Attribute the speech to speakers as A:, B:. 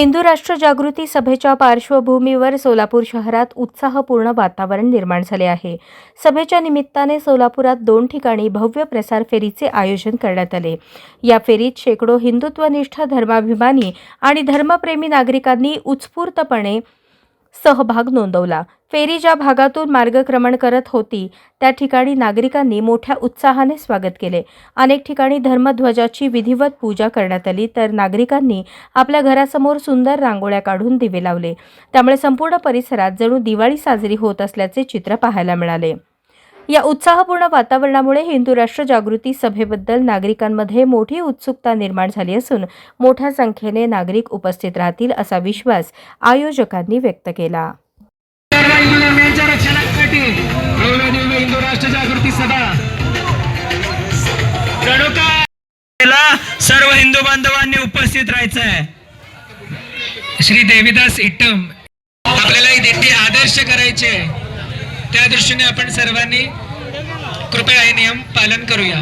A: हिंदू राष्ट्र जागृती सभेच्या पार्श्वभूमीवर सोलापूर शहरात उत्साहपूर्ण वातावरण निर्माण झाले आहे। सभेच्या निमित्ताने सोलापुरात 2 ठिकाणी भव्य प्रसार फेरीचे आयोजन करण्यात आले। या फेरीत शेकडो हिंदुत्वनिष्ठ धर्माभिमानी आणि धर्मप्रेमी नागरिकांनी उत्स्फूर्तपणे सहभाग नोंदवला। फेरी ज्या भागातून मार्गक्रमण करत होती त्या ठिकाणी नागरिकांनी मोठ्या उत्साहाने स्वागत केले। अनेक ठिकाणी धर्मध्वजाची विधिवत पूजा करण्यात आली, तर नागरिकांनी आपल्या घरासमोर सुंदर रांगोळ्या काढून दिवे लावले। त्यामुळे संपूर्ण परिसरात जणू दिवाळी साजरी होत असल्याचे चित्र पाहायला मिळाले। या उत्साहपूर्ण वातावरणामुळे हिंदू राष्ट्र जागृती सभेबद्दल नागरिकांमध्ये मोठी उत्सुकता निर्माण झाली असून मोठ्या संख्येने नागरिक उपस्थित राहतील असा विश्वास आयोजकांनी व्यक्त केला।
B: हिंदू राष्ट्र जागृती सभा सर्व हिंदू बांधवांनी उपस्थित राहायचं आहे। श्री देवीदास इट्टम आपल्याला इथे आदर्श करायचे, त्या दृष्टीने आपण सर्वांनी कृपया हे नियम पालन करूया।